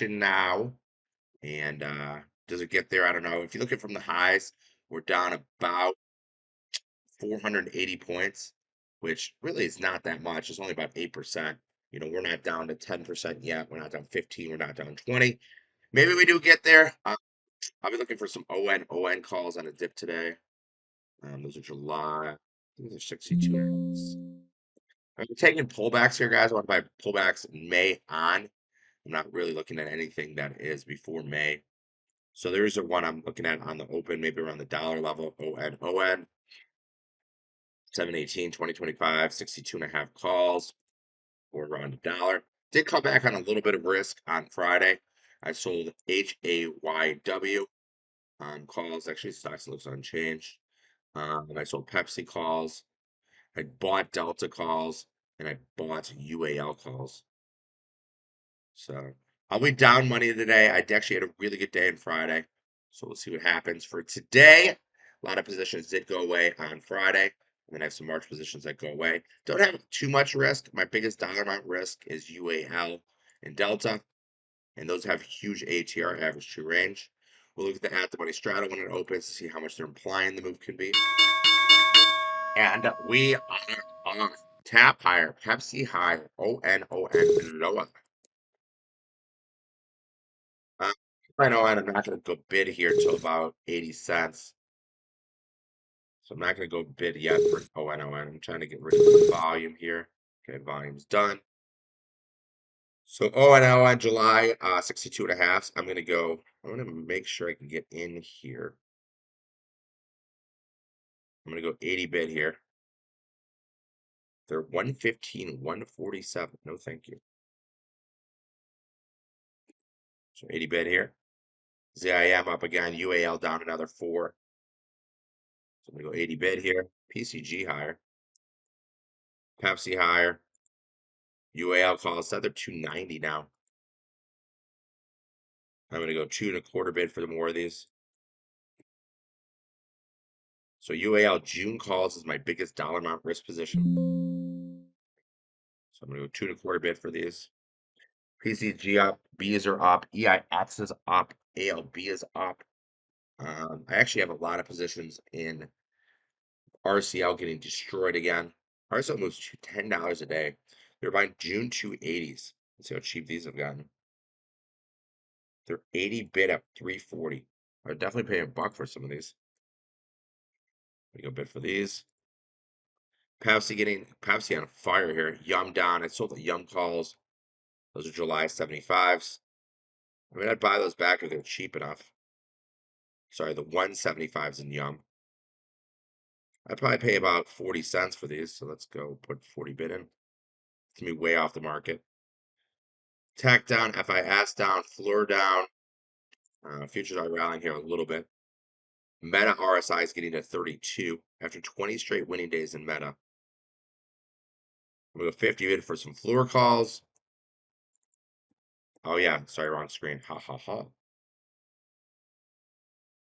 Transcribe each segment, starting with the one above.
now. And does it get there? I don't know. If you look at from the highs, we're down about 480 points, which really is not that much. It's only about 8%. We're not down to 10% yet. We're not down 15. We're not down 20. Maybe we do get there. I'll be looking for some ON calls on a dip today. Those are July. I think those are 62. I'm taking pullbacks here, guys. I want to buy pullbacks May on. I'm not really looking at anything that is before May. So there's a one I'm looking at on the open, maybe around the dollar level. ON 718 2025 62.5 calls or around a dollar. Did come back on a little bit of risk on Friday. I sold HAYW calls. Actually, stocks looks unchanged. I sold Pepsi calls. I bought Delta calls and I bought UAL calls. So I'll be down money today. I actually had a really good day on Friday. So we'll see what happens for today. A lot of positions did go away on Friday. And then I have some March positions that go away. Don't have too much risk. My biggest dollar amount risk is UAL and Delta. And those have huge ATR, average true range. We'll look at the at-the-money strata when it opens to see how much they're implying the move can be. And we are on tap higher, Pepsi higher, ON lower. I know I'm not going to go bid here till about 80 cents. So I'm not going to go bid yet for ON. I'm trying to get rid of the volume here. Okay, volume's done. So ON July 62 and a half. I'm going to make sure I can get in here. I'm going to go 80 bid here. They're 115, 147. No, thank you. So 80 bid here. ZIM up again. UAL down another 4. So I'm going to go 80 bid here. PCG higher. Pepsi higher. UAL calls said they're 290 now. I'm going to go 2.25 bid for the more of these. So UAL June calls is my biggest dollar amount risk position. So I'm going to go 2.25 bid for these. PCG up, B's are up, EIX is up, ALB is up. I actually have a lot of positions in RCL getting destroyed again. RCL moves to $10 a day. They're buying June 280s. Let's see how cheap these have gotten. They're 80 bid up 340. I'd definitely pay $1 for some of these. We go bid for these. Pepsi on fire here. Yum down. I sold the Yum calls. Those are July 75s. I mean, I'd buy those back if they're cheap enough. Sorry, the 175s in Yum. I'd probably pay about 40 cents for these. So let's go put 40 bid in. It's gonna be way off the market. Tech down, FIS down, Fluor down. Futures are rallying here a little bit. Meta RSI is getting to 32 after 20 straight winning days in Meta. I'm gonna go 50 bid for some Fluor calls. Oh yeah, sorry, wrong screen. Ha ha ha.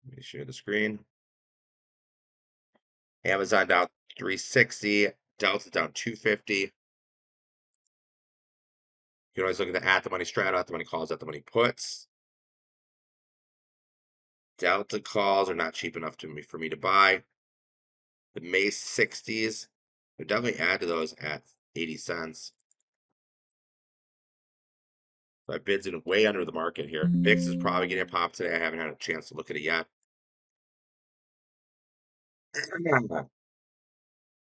Let me share the screen. Amazon down 360, Delta down 250. You can always look at the at-the-money strata, at-the-money calls, at-the-money puts. Delta calls are not cheap enough for me to buy. The May 60s, would definitely add to those at 80 cents. My bid's in way under the market here. VIX is probably getting popped today. I haven't had a chance to look at it yet.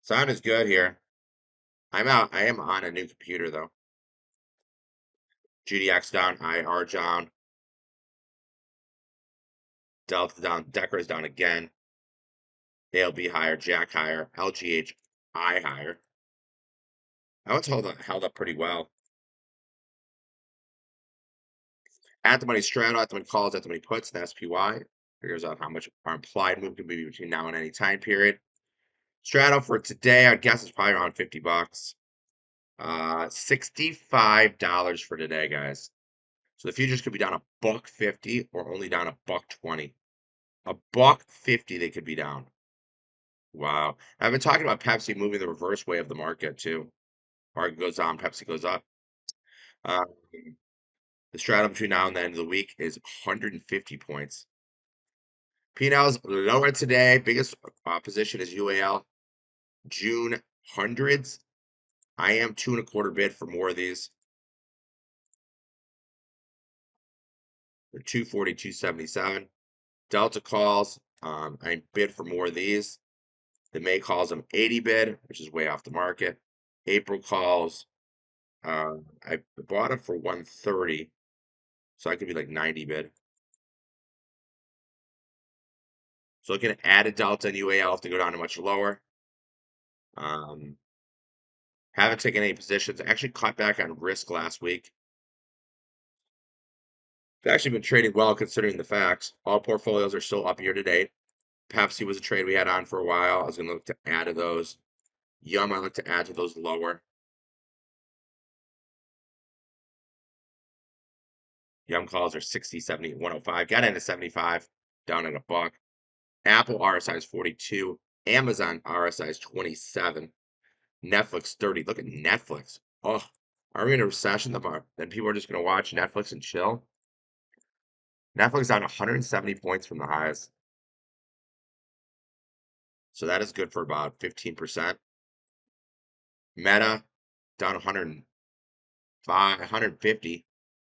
Sound is good here. I'm out. I am on a new computer though. GDX down, IR down. Delta down, Decker is down again. ALB higher, Jack higher, LGH I higher. That one's held up pretty well. At the money strata, at the money calls, at the money puts, and SPY. Figures out how much our implied move can be between now and any time period. Strato for today, I'd guess it's probably around $50. $65 for today, guys. So the futures could be down $1.50 or only down $1.20. $1.50 they could be down. Wow. I've been talking about Pepsi moving the reverse way of the market too. Market goes down, Pepsi goes up. Um, The straddle between now and the end of the week is 150 points. P&L's lower today. Biggest position is UAL. June hundreds. I am 2.25 bid for more of these. They're 240, 277. Delta calls. I bid for more of these. The May calls I'm 80 bid, which is way off the market. April calls. I bought it for 130, so I could be like 90 bid. So looking at added delta and UAL to go down to much lower. Um, haven't taken any positions. I actually caught back on risk last week. I've actually been trading well considering the facts. All portfolios are still up year to date. Pepsi was a trade we had on for a while. I was going to look to add to those. Yum, I look to add to those lower. Yum calls are 60, 70, 105. Got into 75, down at a buck. Apple RSI is 42. Amazon RSI is 27. Netflix 30. Look at Netflix. Oh, are we in a recession? Then people are just going to watch Netflix and chill? Netflix down 170 points from the highs. So that is good for about 15%. Meta down 105, 150,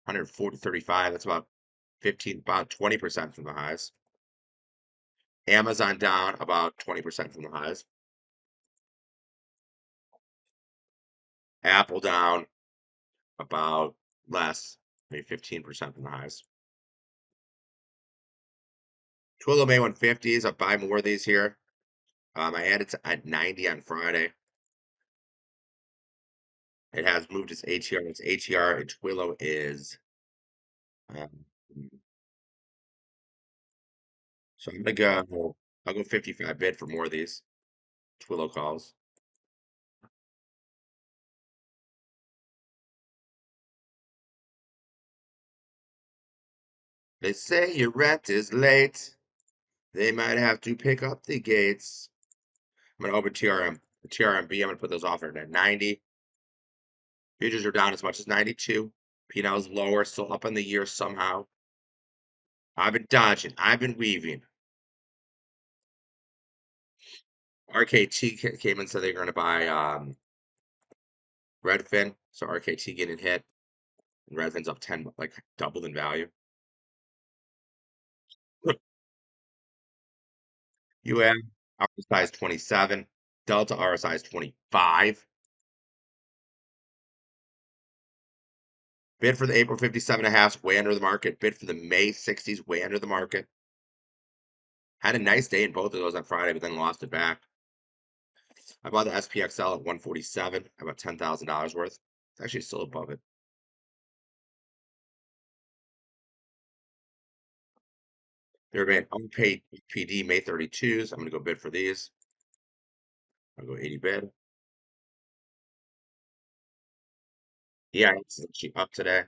140, 35. That's about 15, about 20% from the highs. Amazon down about 20% from the highs. Apple down about less, maybe 15% from the highs. Twilio May 150s. I'll buy more of these here. I had it at 90 on Friday. It has moved its ATR. Its ATR and Twilio is. Um, so I'm gonna go. I'll go 55 bid for more of these Twilio calls. They say your rent is late. They might have to pick up the gates. I'm gonna open TRM. The TRMB. I'm gonna put those offers at 90. Futures are down as much as 92. P&L is lower, still up on the year somehow. I've been dodging. I've been weaving. RKT came and said they're going to buy Redfin. So RKT getting hit. And Redfin's up 10, like doubled in value. UM RSI is 27. Delta RSI is 25. Bid for the April 57.5s, way under the market. Bid for the May 60s, way under the market. Had a nice day in both of those on Friday, but then lost it back. I bought the SPXL at 147, about $10,000 worth. It's actually still above it. There have been unpaid PD May 32s. I'm going to go bid for these. I'll go 80 bid. Yeah, it's actually up today.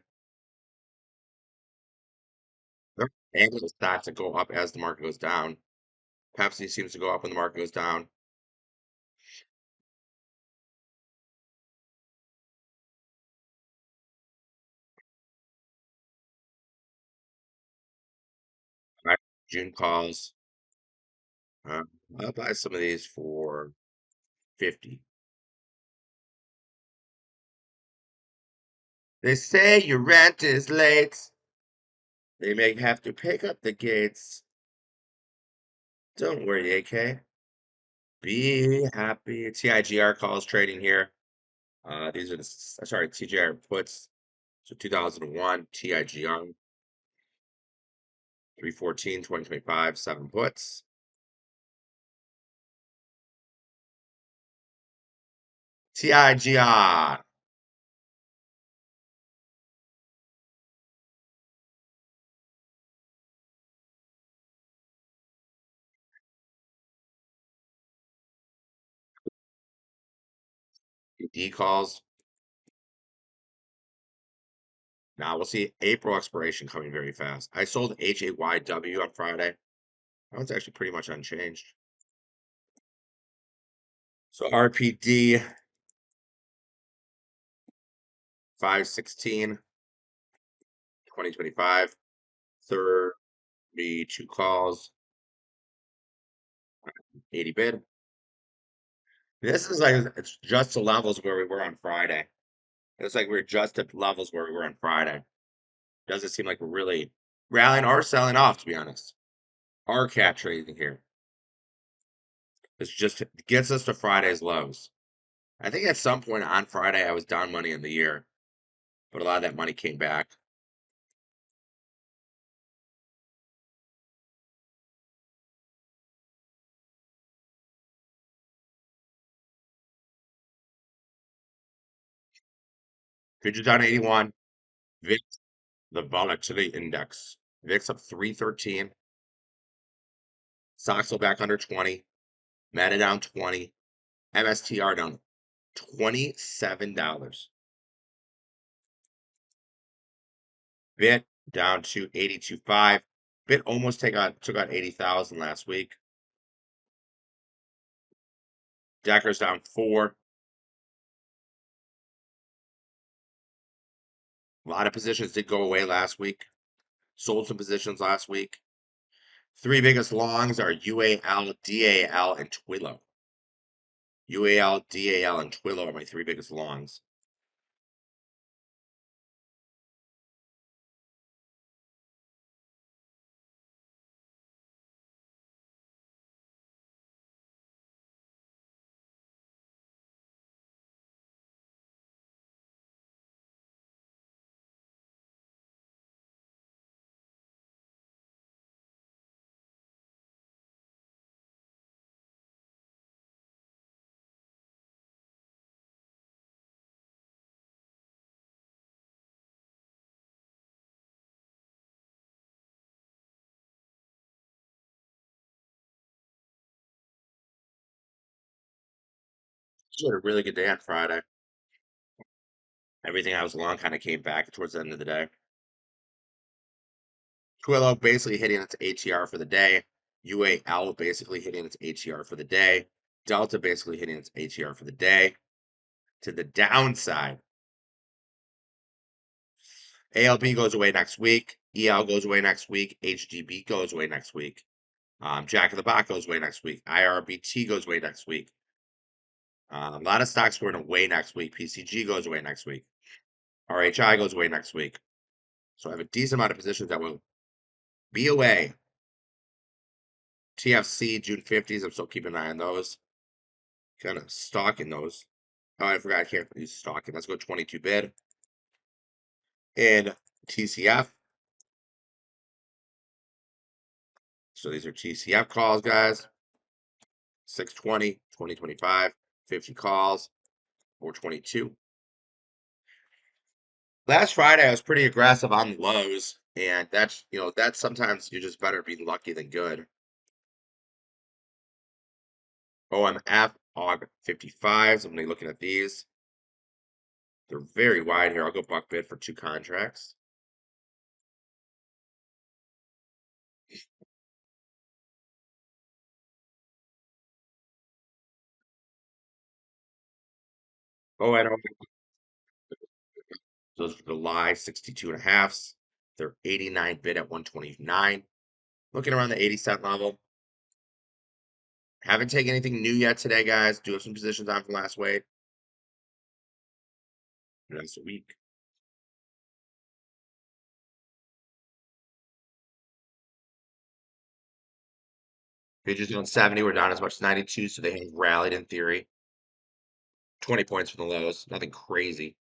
They're angle stocks that go up as the market goes down. Pepsi seems to go up when the market goes down. Right, June calls. I'll buy some of these for 50. They say your rent is late. They may have to pick up the gates. Don't worry, AK. Be happy. TIGR calls trading here. These are the, sorry, TGR puts. So 2001 TIGR 314 2025 7 puts. TIGR. D calls. Now we'll see April expiration coming very fast. I sold HAYW on Friday. That one's actually pretty much unchanged. So RPD 516. 2025. 32 calls, 80 bid. This is like it's just the levels where we were on Friday. It's like we're just at levels where we were on Friday. Doesn't seem like we're really rallying or selling off, to be honest. Our cap trading here. It's just gets us to Friday's lows. I think at some point on Friday I was down money in the year, but a lot of that money came back. Futures down 81. VIX, the volatility index. VIX up 313. Soxel back under 20. Meta down 20. MSTR down $27. Bit down to 82.5. Bit almost took out 80,000 last week. Decker's down 4. A lot of positions did go away last week. Sold some positions last week. Three biggest longs are UAL, DAL, and Twillo. UAL, DAL, and Twillo are my three biggest longs. She had a really good day on Friday. Everything I was long kind of came back towards the end of the day. Twillo basically hitting its ATR for the day. UAL basically hitting its ATR for the day. Delta basically hitting its ATR for the day. To the downside, ALB goes away next week. EL goes away next week. HGB goes away next week. Jack in the Box goes away next week. IRBT goes away next week. A lot of stocks going away next week. PCG goes away next week. RHI goes away next week. So I have a decent amount of positions that will be away. TFC, June 50s. I'm still keeping an eye on those. Kind of stalking those. Oh, I forgot I can't use stalking. Let's go 22 bid. And TCF. So these are TCF calls, guys. 620, 2025, 50 calls, 422. Last Friday, I was pretty aggressive on the lows, and that's sometimes you're just better being lucky than good. OMF, AUG 55s. I'm going to be looking at these. They're very wide here. I'll go buck bid for 2 contracts. Oh, I don't. Those are the live 62 and a halves. They're 89 bid at 129. Looking around the 80 cent level. Haven't taken anything new yet today, guys. Do have some positions on from last week. Last week. Pages doing 70. We're down as much as 92, so they have rallied in theory. 20 points from the lows. Nothing crazy.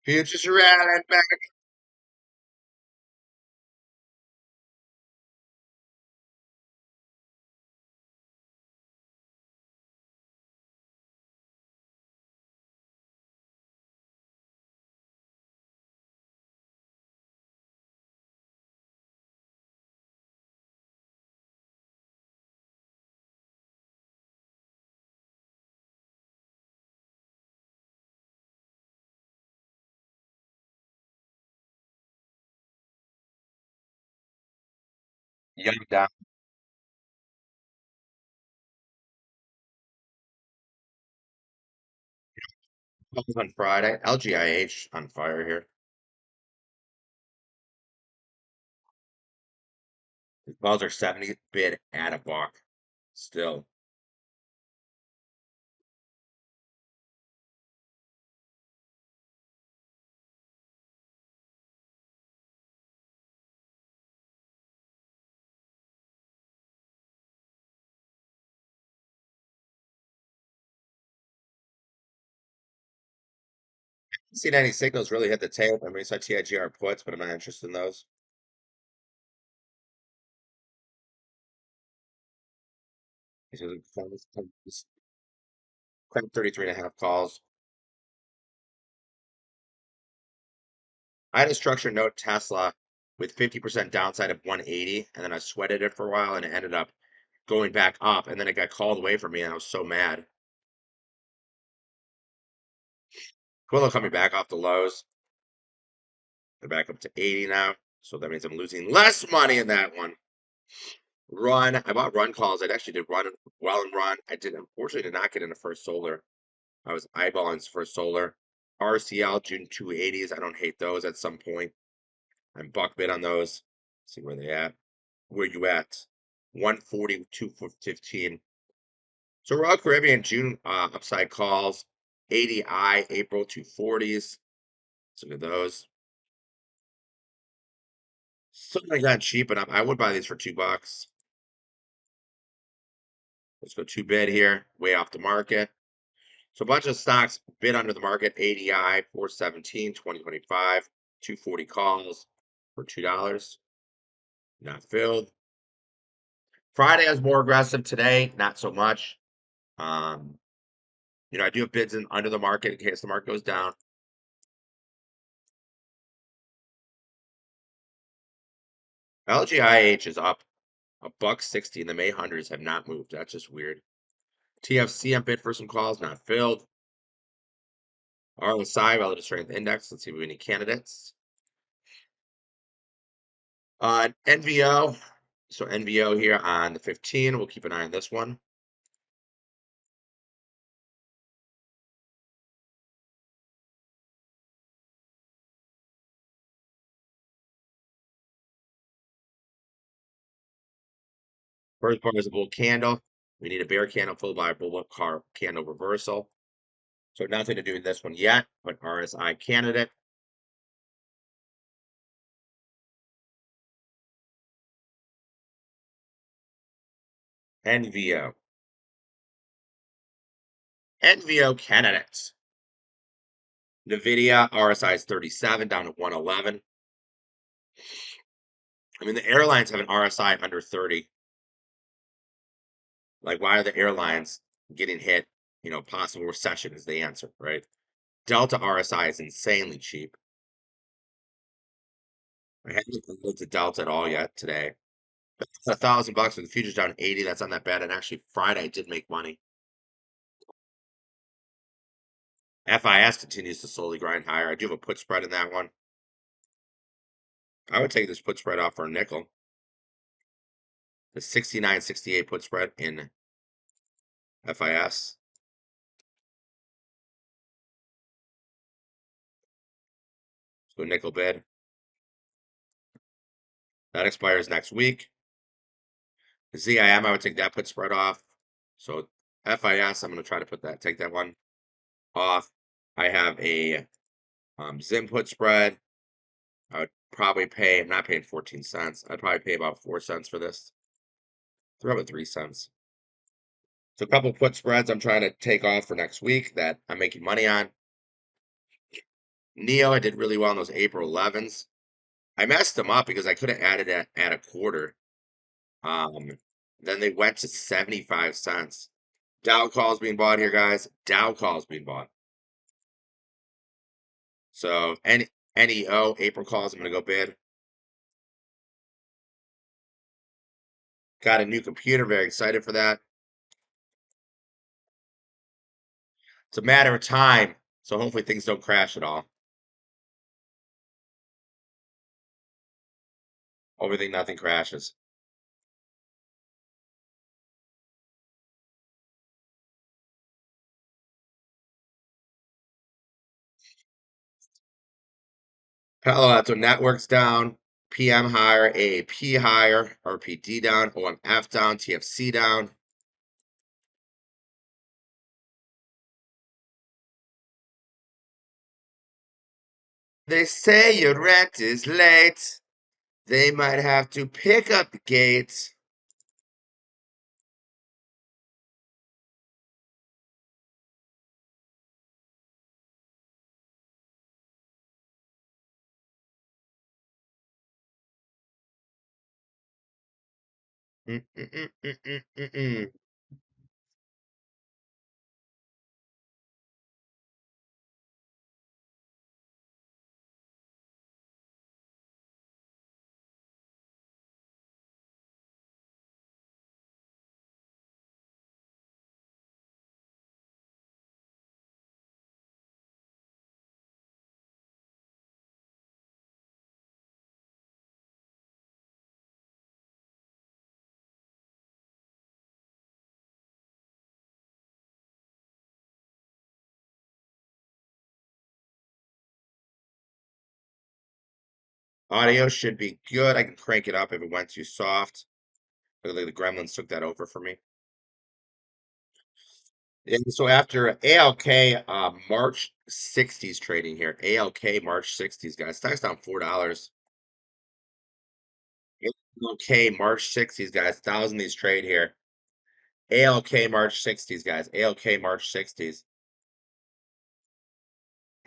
Futures rallying back. Young down on Friday. LGIH on fire here. The balls are 70 bid at a buck. Still. Haven't seen any signals really hit the tape. I mean, I saw TIGR puts, but I'm not interested in those. These are the performance companies. Crank 33.5 calls. I had a structured note Tesla with 50% downside of 180, and then I sweated it for a while, and it ended up going back up, and then it got called away from me, and I was so mad. Quillo coming back off the lows. They're back up to 80 now, so that means I'm losing less money in that one. Run. I bought run calls. I actually did run well and run. I did unfortunately did not get into first solar. I was eyeballing first solar. RCL June 280s. I don't hate those at some point. I'm buck bid on those. See where they at. Where you at? 140, 215. So Royal Caribbean June upside calls. 80I April 240s. Let's look at those. Something like that cheap, but I would buy these for $2. Let's go two bid here, way off the market. So a bunch of stocks bid under the market. ADI 417, 2025, 240 calls for $2. Not filled. Friday I was more aggressive. Today, not so much. Um, I do have bids in under the market in case the market goes down. LGIH is up a buck 60, and the May hundreds have not moved. That's just weird. TFC I'm bid for some calls, not filled. RSI relative strength index. Let's see if we have any candidates. NVO. So NVO here on the 15. We'll keep an eye on this one. First bar is a bull candle. We need a bear candle followed by a bull candle reversal. So nothing to do with this one yet, but RSI candidate. NVO. NVO candidates. NVIDIA RSI is 37 down to 111. I mean, the airlines have an RSI under 30. Like, why are the airlines getting hit? Possible recession is the answer, right? Delta RSI is insanely cheap. I haven't looked at Delta at all yet today. That's $1,000 with the futures down 80. That's not that bad. And actually, Friday I did make money. FIS continues to slowly grind higher. I do have a put spread in that one. I would take this put spread off for a nickel. The 69.68 put spread in FIS. So nickel bid. That expires next week. The ZIM, I would take that put spread off. So FIS, I'm going to try to take that one off. I have a Zim put spread. I would probably I'm not paying 14 cents. I'd probably pay about 4 cents for this. Throw it 3 cents. So a couple put spreads I'm trying to take off for next week that I'm making money on. Neo, I did really well in those April 11s. I messed them up because I could have added at a quarter. Then they went to 75 cents. Dow calls being bought here, guys. Dow calls being bought. So NEO, April calls, I'm going to go bid. Got a new computer, very excited for that. It's a matter of time, so hopefully things don't crash at all. Hopefully nothing crashes. Palo Alto Networks down, PM higher, AAP higher, RPD down, OMF down, TFC down. They say your rent is late. They might have to pick up the gate. Mm, mm, mm, mm, mm, mm, mm. Audio should be good. I can crank it up if it went too soft. Look like the gremlins took that over for me. And so after ALK March 60s trading here, ALK March 60s, guys. Stock's down $4. ALK March 60s, guys. 1,000 these trade here. ALK March 60s, guys. ALK March 60s.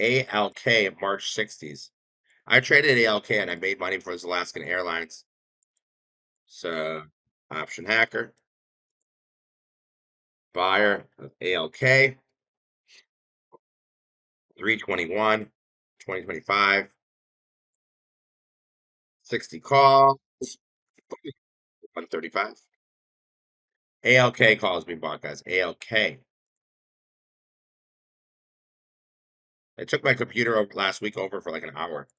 ALK March 60s. I traded ALK and I made money for this Alaskan Airlines. So option hacker, buyer of ALK, 321, 2025, 60 calls, 135. ALK calls being bought, guys. ALK. It took my computer last week over for like an hour.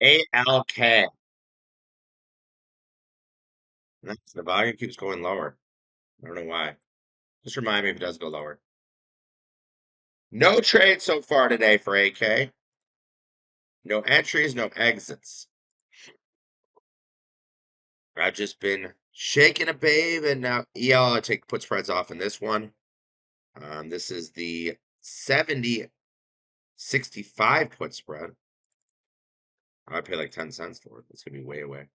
ALK. The volume keeps going lower. I don't know why. Just remind me if it does go lower. No trade so far today for AK. No entries, no exits. I've just been shaking a babe, and now EL I take put spreads off in this one. This is the 70-65 put spread. I pay like 10 cents for it. It's gonna be way away.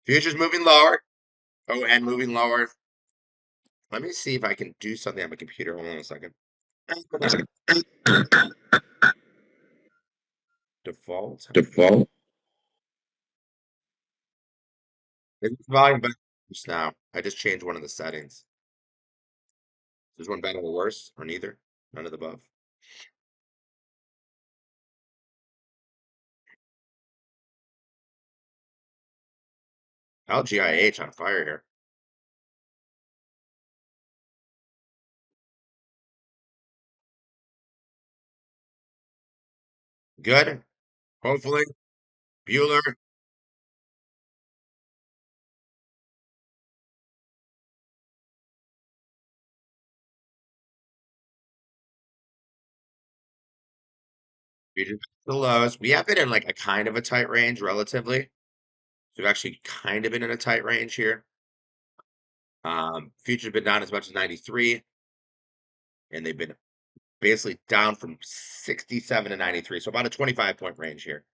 Futures moving lower. Oh, and moving lower. Let me see if I can do something on my computer. Hold on a second. Default. Default. It's volume better just now. I just changed one of the settings. Is one better or worse, or neither? None of the above. LGIH on fire here. Good. Hopefully. Bueller. Futures the lows. We have been in like a kind of a tight range relatively. So we've actually kind of been in a tight range here. Futures been down as much as 93, and they've been basically down from 67 to 93. So about a 25-point range here.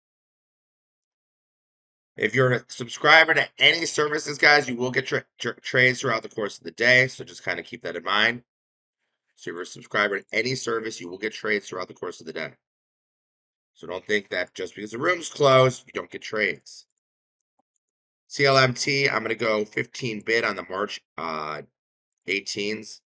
If you're a subscriber to any services, guys, you will get trades throughout the course of the day. So just kind of keep that in mind. So if you're a subscriber to any service, you will get trades throughout the course of the day. So don't think that just because the room's closed, you don't get trades. CLMT, I'm going to go 15 bid on the March 18s.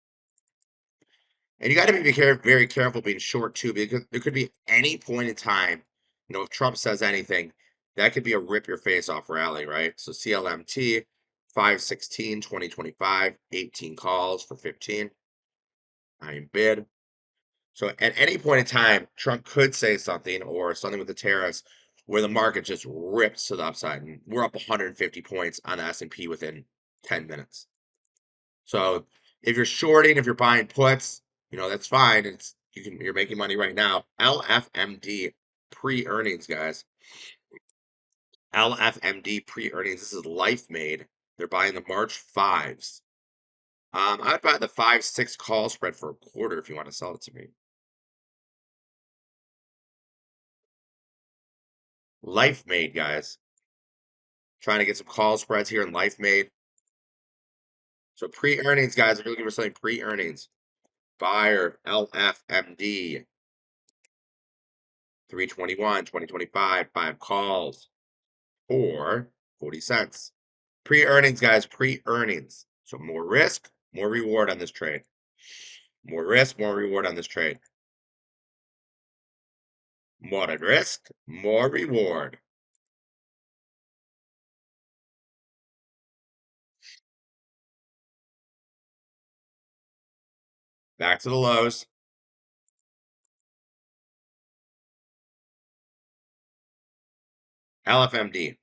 And you got to be very careful being short too, because there could be any point in time, if Trump says anything, that could be a rip your face off rally, right? So CLMT, 5/16, 2025, 18 calls for 15. I am bid. So at any point in time, Trump could say something or something with the tariffs where the market just rips to the upside. And we're up 150 points on the S&P within 10 minutes. So if you're shorting, if you're buying puts, that's fine. You're making money right now. LFMD pre-earnings, guys. LFMD pre-earnings. This is Life Made. They're buying the March fives. I'd buy the 5-6 call spread for a quarter if you want to sell it to me. Life Made, guys. Trying to get some call spreads here in Life Made. So pre-earnings, guys, if you're looking for something pre-earnings, buyer LFMD 321, 2025, 5 calls for 40 cents. Pre-earnings, guys, pre-earnings. So more risk, more reward on this trade. More risk, more reward on this trade. More risk, more reward. Back to the lows. LFMD.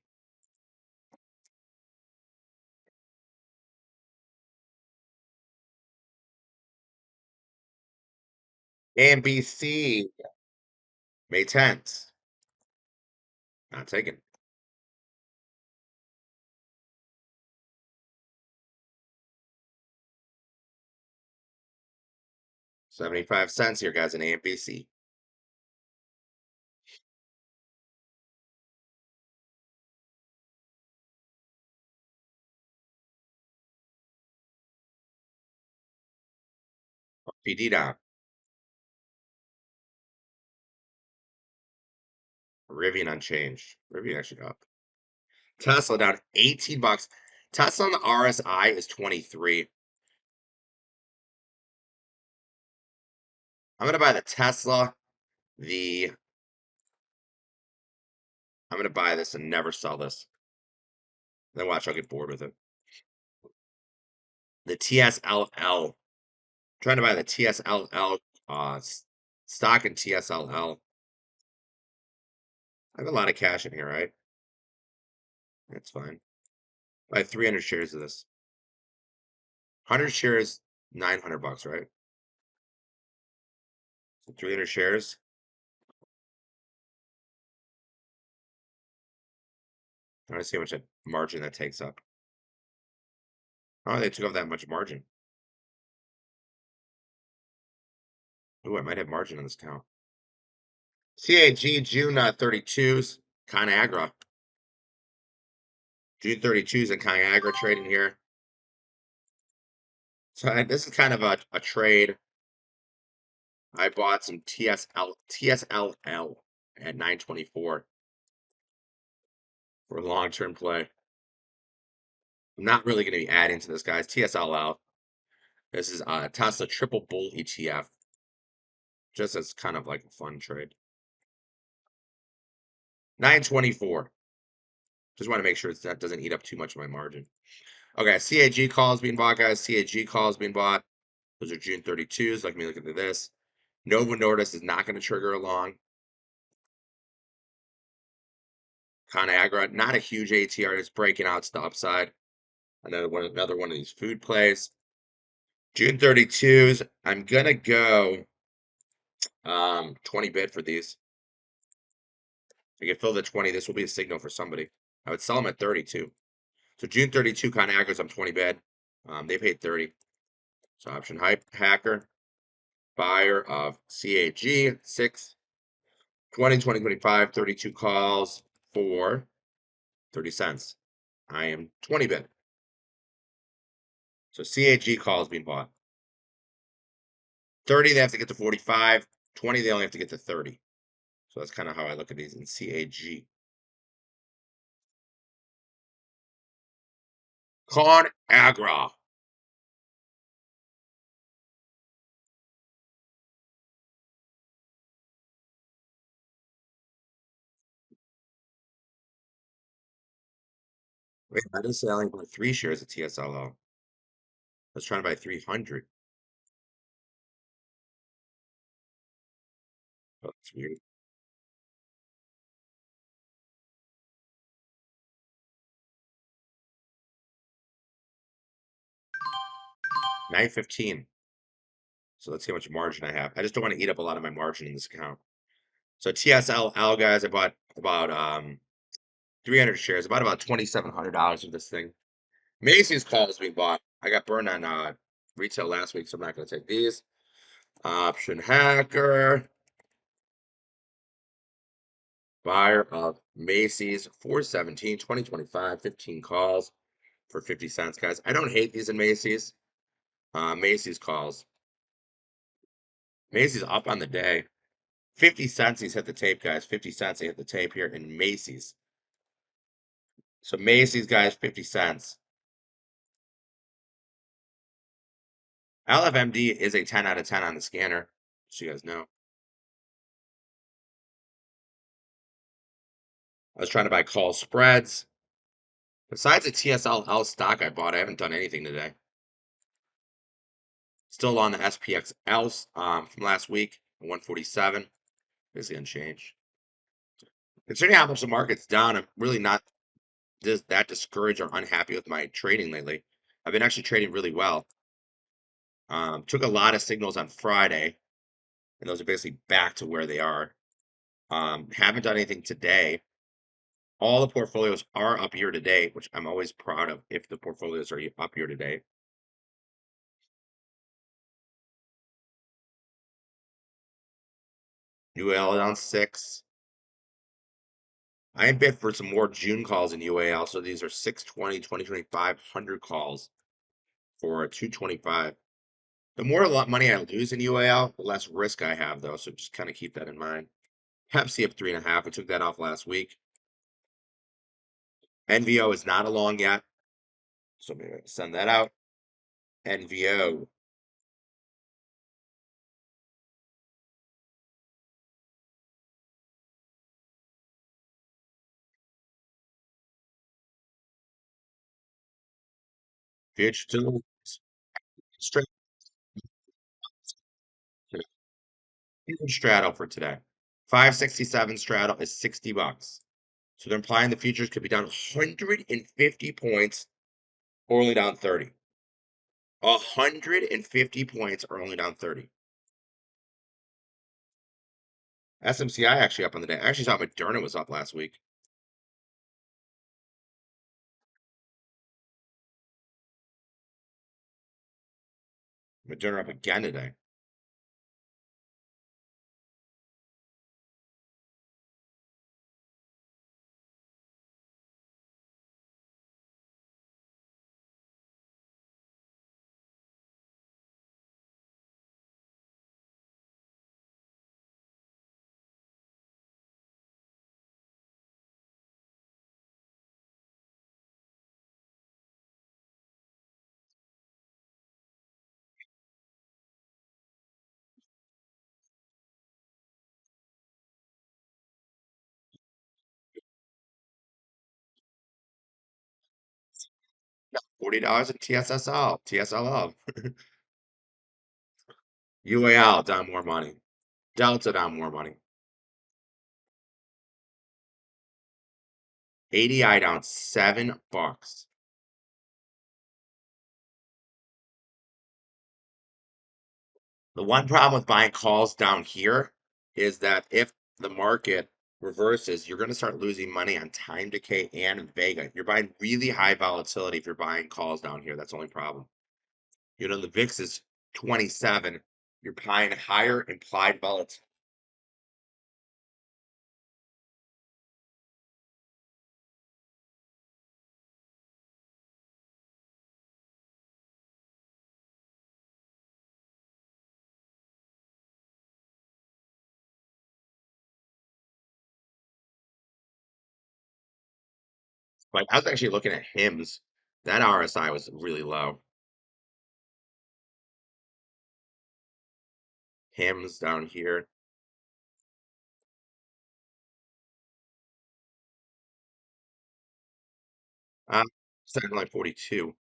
AMBC. May 10th. Not taken. $0.75 here, guys, in AMBC. PD down. Rivian unchanged. Rivian actually up. Tesla down 18 bucks. Tesla on the RSI is 23. I'm gonna buy the Tesla. The I'm gonna buy this and never sell this. Then watch, I'll get bored with it. The TSLL. Trying to buy the TSLL stock in TSLL. I have a lot of cash in here, right? That's fine. Buy 300 shares of this. 100 shares, 900 bucks, right? So 300 shares. I want to see how much margin that takes up. Oh, they took off that much margin. Ooh, I might have margin on this count. CAG June 32s, ConAgra. June 32s and ConAgra trading here. So this is kind of a trade. I bought some TSLL at 924 for a long-term play. I'm not really going to be adding to this, guys. TSLL. This is Tesla Triple Bull ETF. Just as kind of like a fun trade. 924. Just want to make sure that doesn't eat up too much of my margin. Okay, CAG calls being bought, guys. CAG calls being bought. Those are June 32s. Like me looking at this. Novo Nordisk is not going to trigger along. ConAgra, not a huge ATR. It's breaking out to the upside. Another one of these food plays. June 32s. I'm gonna go 20 bid for these. If I can fill the 20, this will be a signal for somebody. I would sell them at 32. So June 32 ConAgra's I'm 20 bid. They paid 30. So option hype hacker, buyer of CAG 6 20 2025 32 calls for 30 cents. I am 20 bid. So CAG calls being bought. 30 they have to get to 45. 20 they only have to get to 30. So that's kind of how I look at these in CAG. ConAgra. Wait, I didn't say I only bought 3 shares of TSLO. I was trying to buy 300. Oh, that's weird. 9.15. So let's see how much margin I have. I just don't want to eat up a lot of my margin in this account. So TSLL guys, I bought about 300 shares, about $2,700 of this thing. Macy's calls we bought. I got burned on retail last week, so I'm not going to take these. Option hacker, buyer of Macy's 417 2025, 15 calls for 50 cents, guys. I don't hate these in Macy's. Macy's calls. Macy's up on the day. 50 cents he's hit the tape, guys. 50 cents he hit the tape here in Macy's. So Macy's, guys, 50 cents. LFMD is a 10 out of 10 on the scanner, so you guys know. I was trying to buy call spreads. Besides the TSLL stock I bought, I haven't done anything today. Still on the SPXL from last week, 147. Basically unchanged. Considering how much the market's down, I'm really not that discouraged or unhappy with my trading lately. I've been actually trading really well. Took a lot of signals on Friday, and those are basically back to where they are. Haven't done anything today. All the portfolios are up year to date, which I'm always proud of if the portfolios are up year to date. UAL down 6. I am bid for some more June calls in UAL. So these are 620, 2025, 100 calls for 225. The more money I lose in UAL, the less risk I have, though. So just kind of keep that in mind. Pepsi up 3.5. We took that off last week. NVO is not along yet. So maybe send that out. NVO. Future straight straddle for today. 567 straddle is $60. So they're implying the futures could be down 150 points or only down 30. 150 points or only down 30. SMCI actually up on the day. I actually thought Moderna was up last week. Moderna up again today. $40 in TSSL, TSLL. UAL down more money. Delta down more money. ADI down $7. The one problem with buying calls down here is that if the market reverses, you're going to start losing money on time decay and Vega. You're buying really high volatility if you're buying calls down here. That's the only problem. You know, the VIX is 27. You're buying higher implied volatility. Like I was actually looking at HIMS. That RSI was really low. HIMS down here. Uh, Second like 42.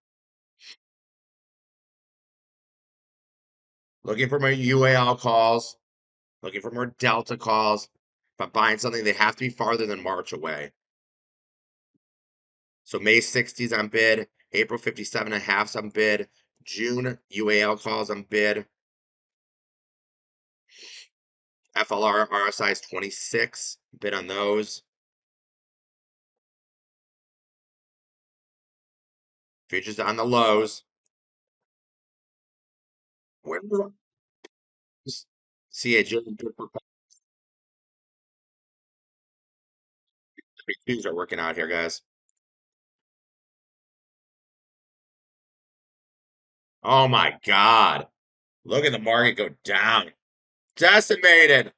Looking for my UAL calls. Looking for more Delta calls. If I'm buying something, they have to be farther than March away. So May 60s on bid, April 57 and a half's on bid, June UAL calls on bid. FLR RSI is 26. Bid on those. Futures on the lows. Where do CAJ futures are working out here, guys? Oh my God. Look at the market go down. Decimated.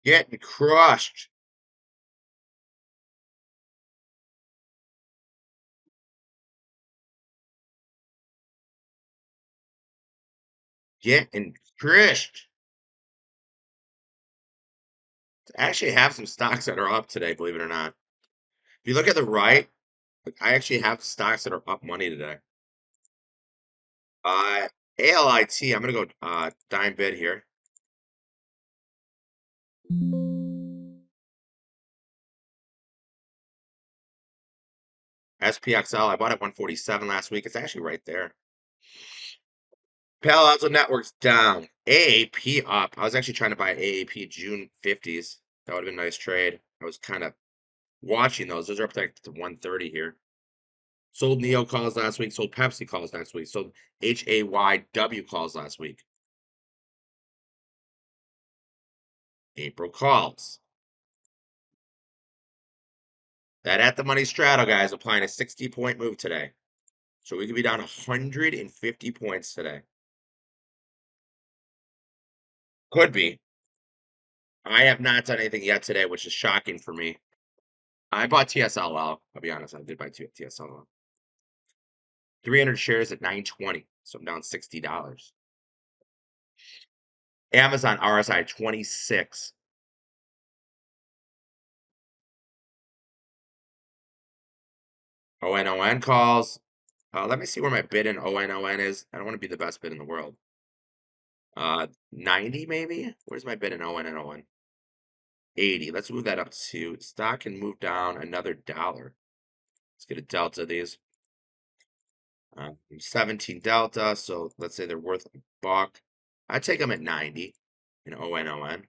Getting crushed. Getting crushed. I actually have some stocks that are up today, believe it or not. If you look at the right, I actually have stocks that are up money today. ALIT, I'm gonna go dime bid here. SPXL, I bought it 147 last week. It's actually right there. Palo Alto Networks down. AAP up. I was actually trying to buy AAP June 50s. That would have been a nice trade. I was kind of watching those. Those are up to 130 here. Sold Neo calls last week. Sold Pepsi calls last week. Sold HAYW calls last week. April calls. That at the money straddle, guys, applying a 60-point move today. So we could be down 150 points today. Could be. I have not done anything yet today, which is shocking for me. I bought TSL out. I'll be honest, I did buy TSL out. 300 shares at 920, so I'm down $60. Amazon RSI 26. ONON calls. Let me see where my bid in ONON is. I don't want to be the best bid in the world. 90 maybe? Where's my bid in ONON? 80. Let's move that up to stock can move down another dollar. Let's get a delta of these. 17 delta, so let's say they're worth a buck. I'd take them at 90 in ONON.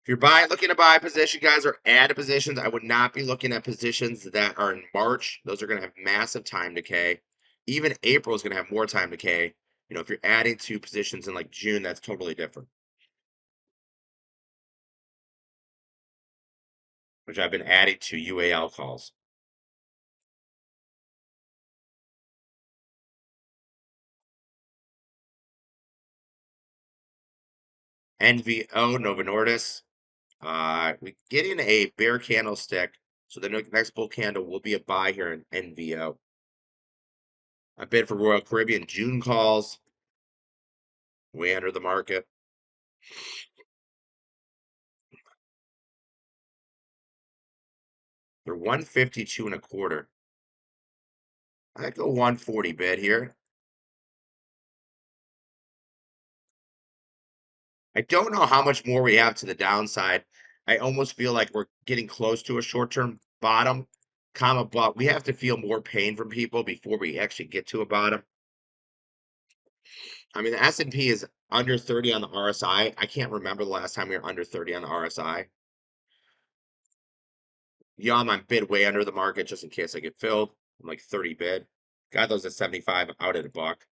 If you're looking to buy a position, guys, or add positions, I would not be looking at positions that are in March. Those are going to have massive time decay. Even April is going to have more time decay. You know, if you're adding to positions in like June, that's totally different. Which I've been adding to UAL calls. NVO, Nova Nordis. We're getting a bear candlestick. So the next bull candle will be a buy here in NVO. I bid for Royal Caribbean June calls. Way under the market. They're 152 and a quarter. I'd go 140 bid here. I don't know how much more we have to the downside. I almost feel like we're getting close to a short-term bottom, but we have to feel more pain from people before we actually get to a bottom. I mean, the S&P is under 30 on the RSI. I can't remember the last time we were under 30 on the RSI. Yum, I'm bid way under the market just in case I get filled. I'm like 30 bid. Got those at 75 out at a buck.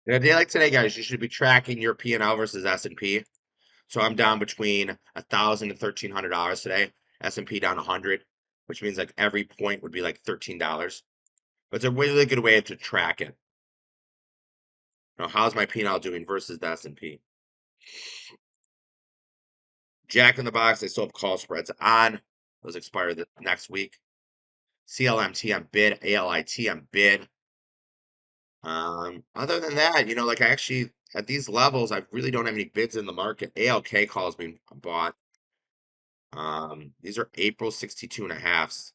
In a day like today, guys, you should be tracking your P&L versus S&P. So I'm down between $1,000 and $1,300 today. S&P down 100, which means like every point would be like $13. But it's a really good way to track it. Now, how's my P&L doing versus the S&P? Jack in the Box, they still have call spreads on. Those expire the next week. CLMT on bid, ALIT on bid. Other than that, like I actually at these levels, I really don't have any bids in the market. ALK calls being bought. These are April 62 and a halves.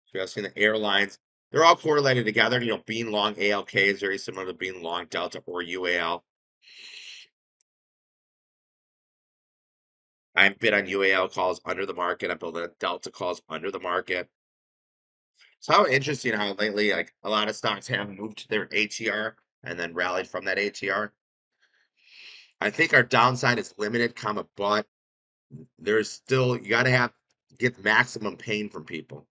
So you guys see the airlines, they're all correlated together. Being long ALK is very similar to being long Delta or UAL. I'm bid on UAL calls under the market. I'm building Delta calls under the market. So how interesting how lately, like a lot of stocks have moved to their ATR and then rallied from that ATR. I think our downside is limited, but there's still you got to have get maximum pain from people.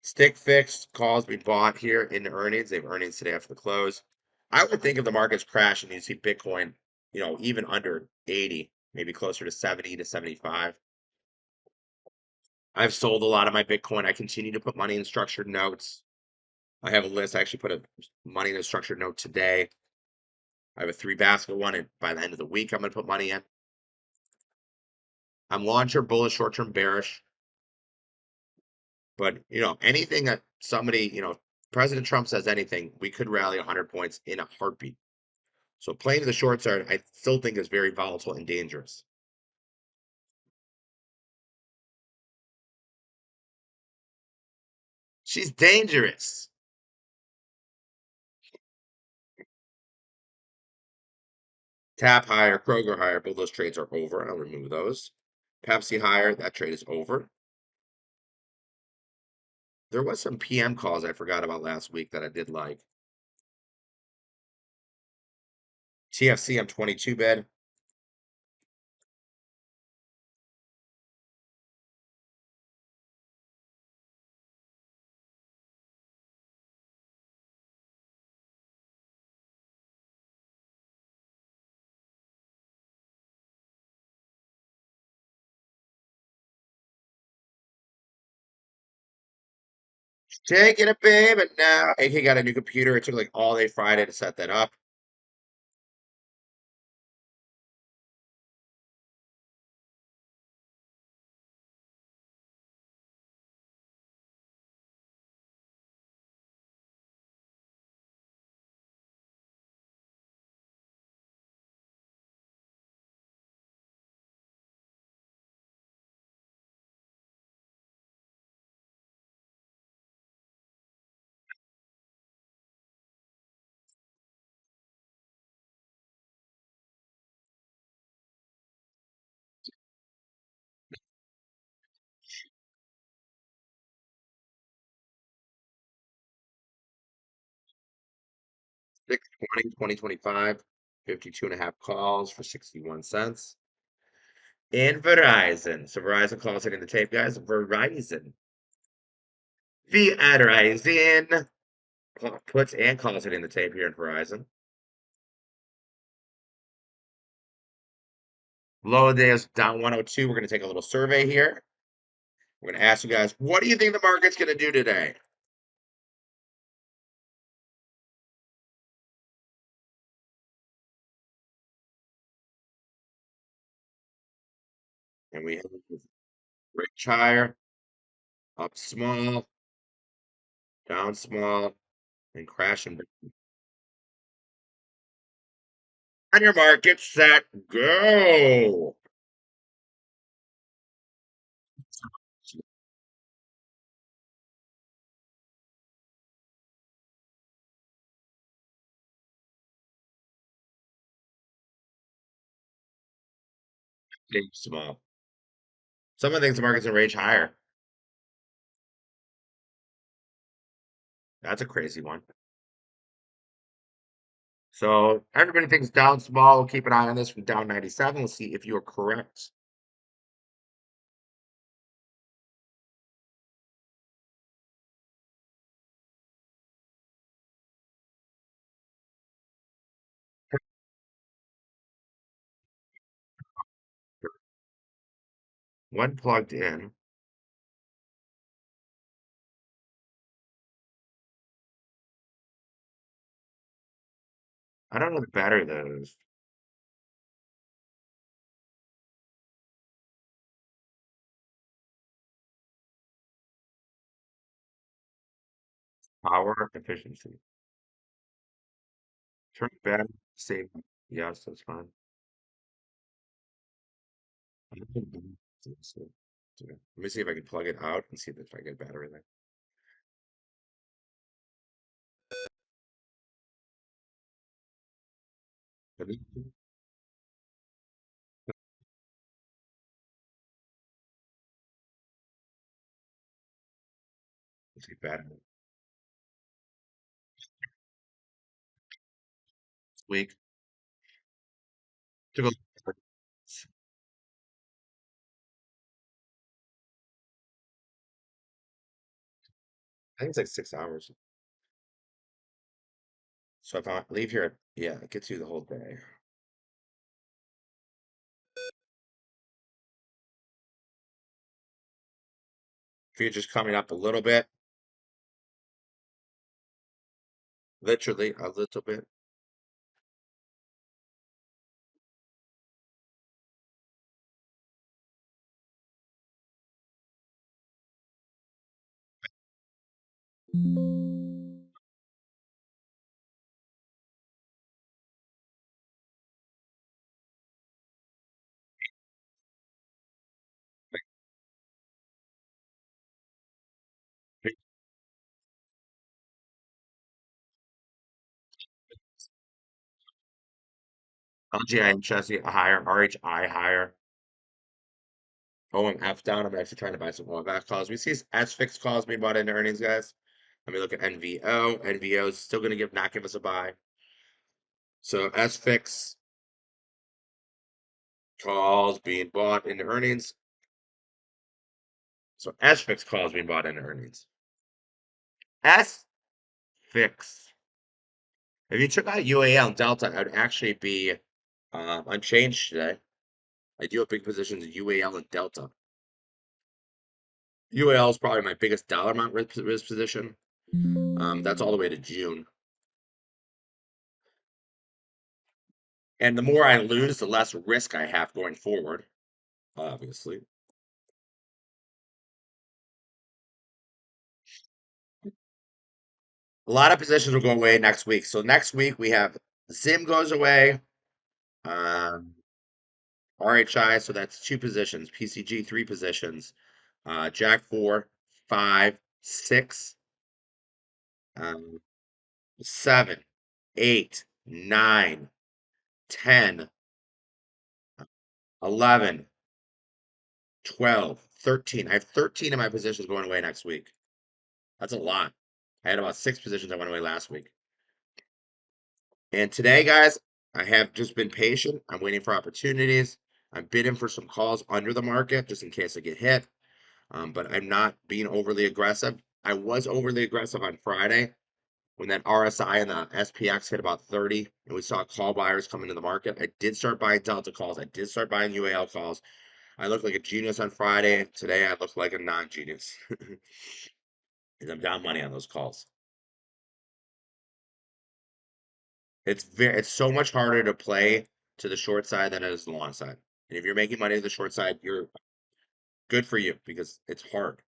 Stick fixed calls we bought here in the earnings. They have earnings today after the close. I would think if the market's crashing, you see Bitcoin, even under 80, maybe closer to 70 to 75. I've sold a lot of my Bitcoin. I continue to put money in structured notes. I have a list. I actually put money in a structured note today. I have a three basket one, and by the end of the week, I'm going to put money in. I'm long term bullish, short term bearish. But anything that somebody, President Trump says anything, we could rally 100 points in a heartbeat. So playing the short side, I still think is very volatile and dangerous. She's dangerous. Tap higher, Kroger higher, both those trades are over. I'll remove those. Pepsi higher, that trade is over. There was some PM calls I forgot about last week that I did like. TFC, I'm 22 bid. Taking it, babe, and now AK got a new computer. It took like all day Friday to set that up. Six 2025, 52 and a half calls for 61 cents. And Verizon. So Verizon calls hitting the tape, guys. Verizon. Verizon. Puts and calls hitting the tape here in Verizon. Low day is down 102. We're going to take a little survey here. We're going to ask you guys, what do you think the market's going to do today? And we have rich higher, up small, down small, and crashing. On your market, set, go. Stay small. Someone thinks the market's going to range higher. That's a crazy one. So everybody thinks down small. We'll keep an eye on this from down 97. We'll see if you are correct. When plugged in, I don't know the battery that is. Power efficiency. Turn battery, save. Yes, that's fine. Let me see if I can plug it out and see if I get battery there. Let me see battery. Week. Took a, I think it's like 6 hours. So if I leave here, yeah, it gets you the whole day. If you're just coming up a little bit, literally a little bit. LGI and chassis higher, RHI higher. OMF down. I'm actually trying to buy some OMF calls. We see S fixed calls being bought into earnings, guys. Let me look at NVO. NVO is still going to not give us a buy. So S fix calls being bought into earnings. So S fix calls being bought into earnings. S fix. If you took out UAL and Delta, I'd actually be unchanged today. I do have big positions in UAL and Delta. UAL is probably my biggest dollar amount risk position. That's all the way to June. And the more I lose, the less risk I have going forward, obviously. A lot of positions will go away next week. So next week we have Zim goes away, um, RHI, so that's two positions, PCG three positions, Jack four, five, six, um, seven, eight, nine, 10, 11, 12, 13. I have 13 of my positions going away next week. That's a lot. I had about six positions that went away last week. And today, guys, I have just been patient. I'm waiting for opportunities. I'm bidding for some calls under the market just in case I get hit. But I'm not being overly aggressive. I was overly aggressive on Friday when that RSI and the SPX hit about 30 and we saw call buyers come into the market. I did start buying Delta calls. I did start buying UAL calls. I looked like a genius on Friday. Today I look like a non-genius. Because I'm down money on those calls. It's so much harder to play to the short side than it is the long side. And if you're making money to the short side, you're good for you because it's hard.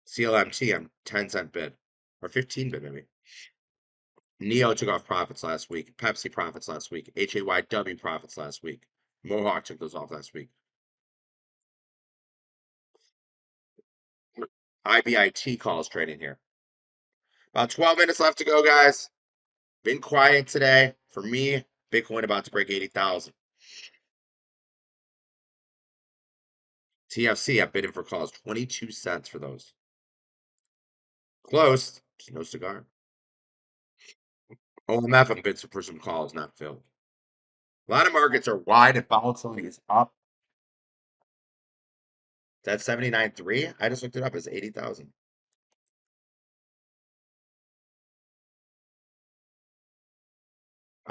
CLMT, I'm 10-cent bid or 15 bid maybe. Neo took off profits last week. Pepsi profits last week. HAYW profits last week. Mohawk took those off last week. IBIT calls trading here. About 12 minutes left to go, guys. Been quiet today. For me, Bitcoin about to break 80,000. TFC, I'm bidding for calls. 22 cents for those. Close. Just no cigar. OMF, I'm bidding for some calls, not filled. A lot of markets are wide and volatility is up. That's 79.3. I just looked it up. It's 80,000.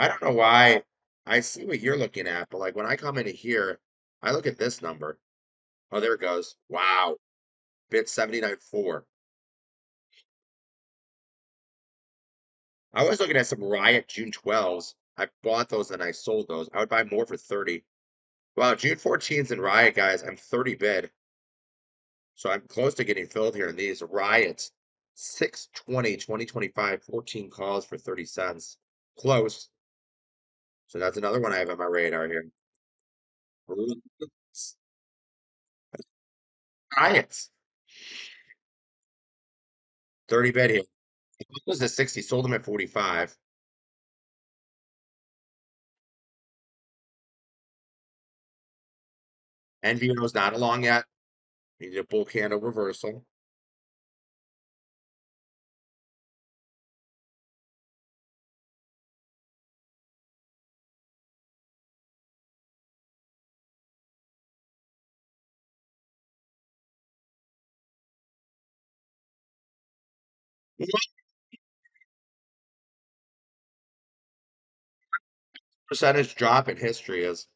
I don't know why. I see what you're looking at, but like when I come into here, I look at this number. Oh, there it goes. Wow. Bid 79.4. I was looking at some Riot June 12s. I bought those and I sold those. I would buy more for 30. Wow, June 14s and Riot, guys. I'm 30 bid. So I'm close to getting filled here in these. Riots, 620, 2025, 14 calls for 30 cents. Close. So that's another one I have on my radar here. Riots, 30 bid here. It was at 60, sold them at 45. NVO's not along yet. We need a bull candle reversal. Percentage drop in history is,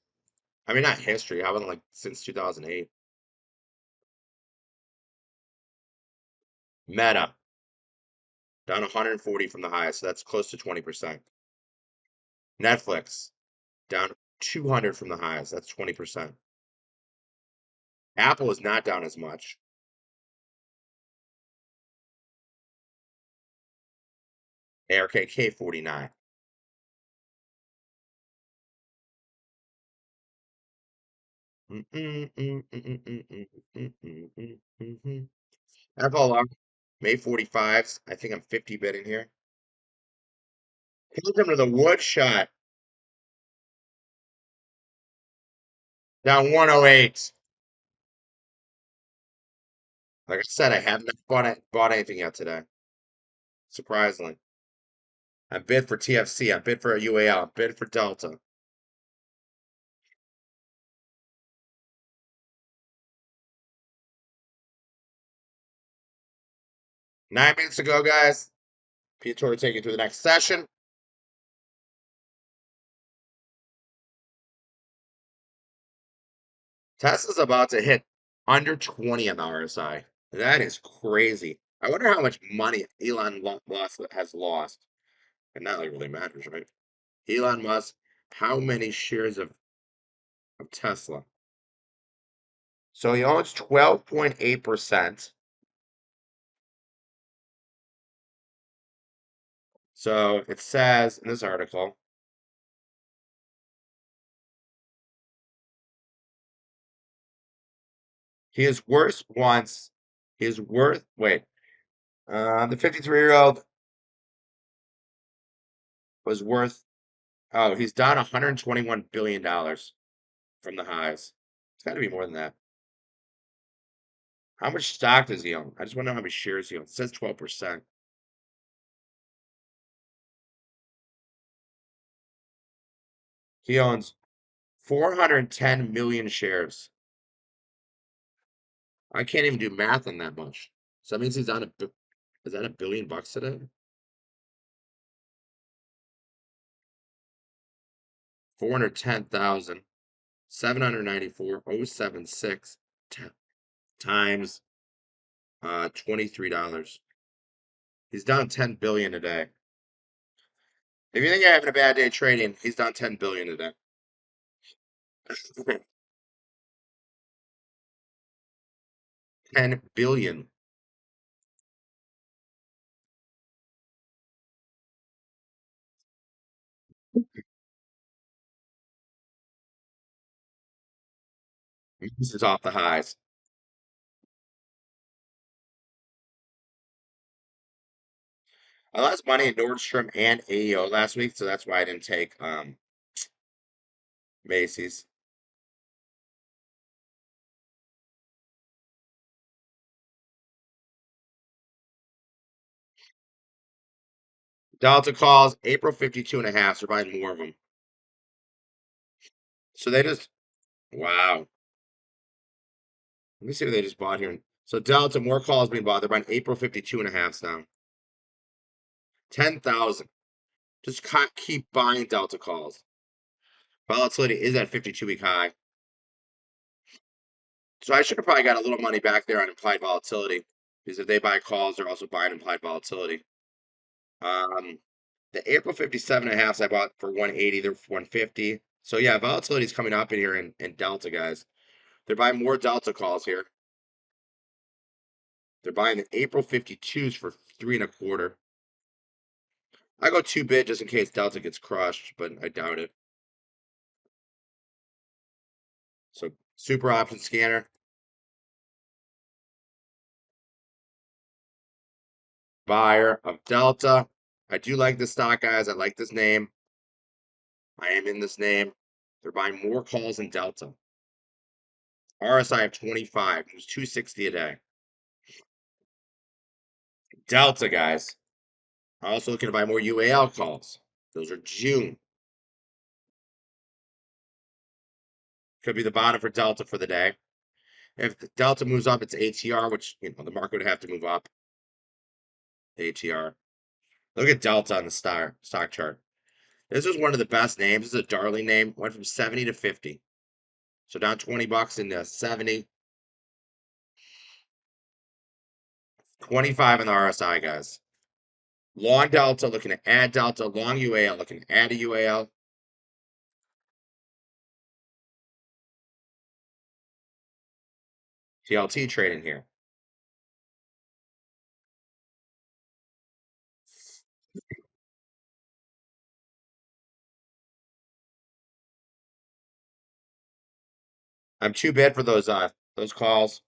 I mean, not history, how about like since 2008? Meta, down 140 from the highest, so that's close to 20%. Netflix, down 200 from the highs, that's 20%. Apple is not down as much. ARKK 49. Apple May 45s. I think I'm 50 bidding here. Welcome to the wood shot. Down 108. Like I said, I haven't bought anything yet today. Surprisingly. I bid for TFC. I bid for UAL. I bid for Delta. Nine minutes ago, guys. Piotr will take you through the next session. Tesla's about to hit under 20 on the RSI. That is crazy. I wonder how much money Elon Musk has lost. And that really matters, right? Elon Musk, how many shares of Tesla? So he owns 12.8%. So it says in this article, he is worth once, he is worth, wait, the 53-year-old was worth, oh, he's down $121 billion from the highs. It's got to be more than that. How much stock does he own? I just want to know how many shares he owns. It says 12%. He owns 410 million shares. I can't even do math on that much. So that means he's on is that $1 billion today? 410,794,076 times $23. He's down 10 billion a day. If you think you're having a bad day trading, he's down 10 billion a day. 10 billion. This is off the highs. I lost money in Nordstrom and AEO last week, so that's why I didn't take Macy's. Delta calls April 52 and a half, so buying more of them. So they just, wow. Let me see what they just bought here. So Delta, more calls being bought. They're buying April 52 and a half now. 10,000. Just keep buying Delta calls. Volatility is at 52-week high. So I should have probably got a little money back there on implied volatility because if they buy calls, they're also buying implied volatility. Um, the April 57.5s I bought for 180, they're 150. So yeah, volatility is coming up in here in Delta, guys. They're buying more Delta calls here. They're buying the April 52s for 3.25. I go 2 bid just in case Delta gets crushed, but I doubt it. So super option scanner, buyer of Delta. I do like this stock, guys. I like this name. I am in this name. They're buying more calls in Delta. RSI of 25. It was 260 a day. Delta, guys. I'm also looking to buy more UAL calls. Those are June. Could be the bottom for Delta for the day. If Delta moves up, it's ATR, which the market would have to move up. ATR. Look at Delta on the stock chart. This is one of the best names. This is a darling name. Went from 70 to 50. So down 20 bucks into 70. 25 in the RSI, guys. Long Delta, looking to add Delta. Long UAL, looking to add a UAL. TLT trading here. I'm too bad for those calls.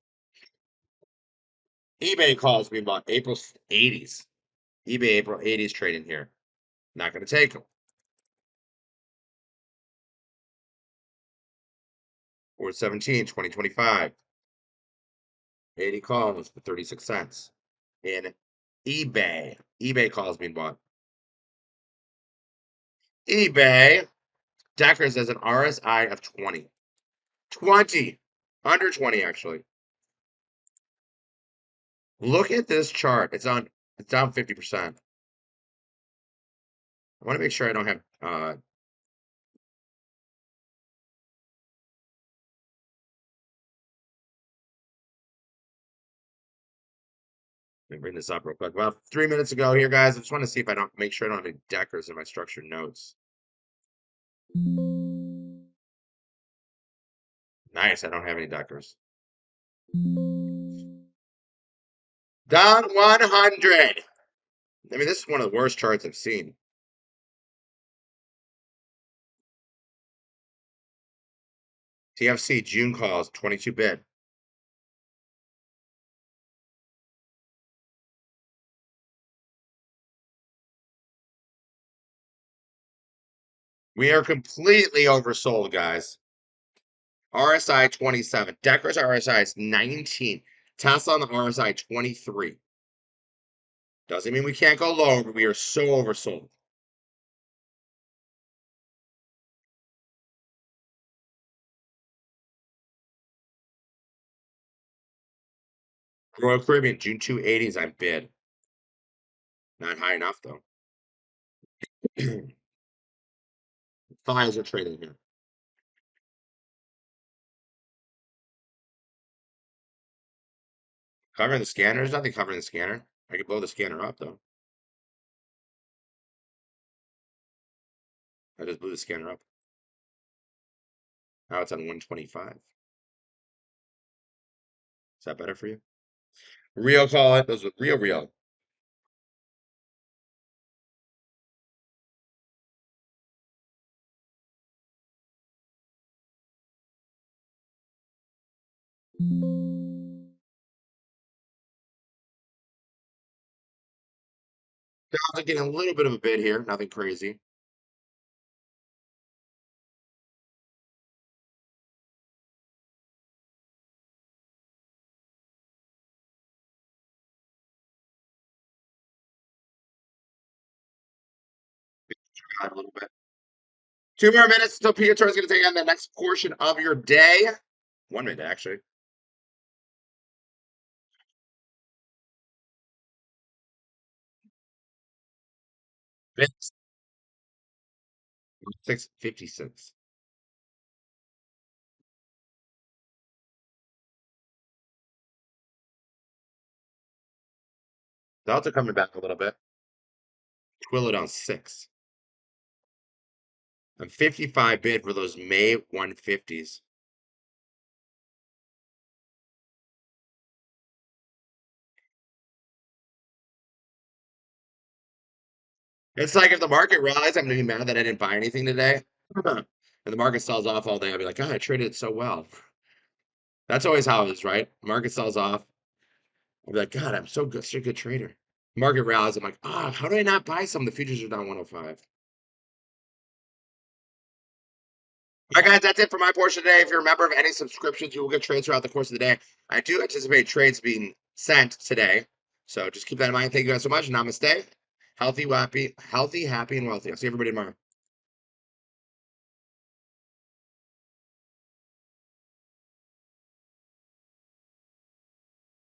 eBay calls me about April 80s. eBay April 80s trading here. Not going to take them. 417, 2025. 80 calls for 36 cents. In eBay. eBay calls being bought. eBay. Deckers has an RSI of 20. 20. Under 20, actually. Look at this chart. It's down 50%. I want to make sure I don't have let me bring this up real quick. About 3 minutes ago here, guys. I just want to see if I don't make sure I don't have any Deckers in my structured notes. Nice, I don't have any Deckers. Down 100. I mean, this is one of the worst charts I've seen. TFC June calls 22 bid. We are completely oversold, guys. RSI 27. Deckers RSI is 19. Tesla on the RSI 23. Doesn't mean we can't go lower, but we are so oversold. Royal Caribbean, June 280s, I bid. Not high enough, though. Thighs are trading here. Covering the scanner? There's nothing covering the scanner. I could blow the scanner up, though. I just blew the scanner up. Now it's on 125. Is that better for you? Real call it. Those with real. Sounds like getting a little bit of a bid here. Nothing crazy. A little bit. 2 more minutes until Piotr is going to take on the next portion of your day. 1 minute, actually. Bid 656. Delta coming back a little bit. Twilio down 6. I'm 55 bid for those May 150s. It's like if the market rallies, I'm gonna be mad that I didn't buy anything today. And the market sells off all day, I'll be like, God, I traded it so well. That's always how it is, right? Market sells off. I'll be like, God, I'm so good, such a good trader. Market rallies, I'm like, how do I not buy some? The futures are down 105. All right, guys, that's it for my portion today. If you're a member of any subscriptions, you will get trades throughout the course of the day. I do anticipate trades being sent today. So just keep that in mind. Thank you guys so much. Namaste. Healthy, happy, and wealthy. I'll see everybody tomorrow.